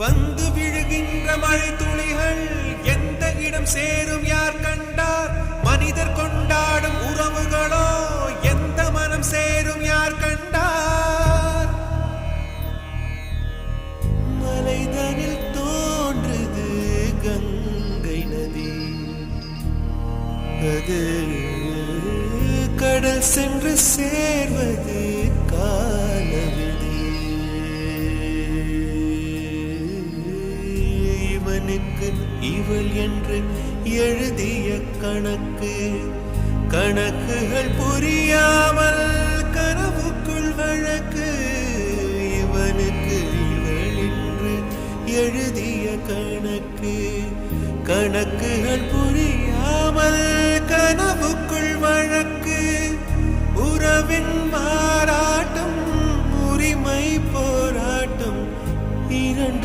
வந்து விழுகின்ற மழை துளிகள் எந்த இடம் சேரும் யார் கண்டார்? மனிதர் கொண்டாடும் உறவுகளோ எந்த மனம் சேரும் யார் கண்டார்? மலைதனில் தோன்றுது கங்கை நதி, அது கடல் சென்று சேர்வது காலவிதி. இவனுக்கு இவள் என்று எழுதிய கணக்கு, கணக்குகள் புரியாமல் கனவுக்குள் வழக்கு. இவனுக்கு இவள் என்று எழுதிய கணக்கு, கணக்குகள் புரியாமல் கனவுக்குள் வழக்கு. உறவின் மாறா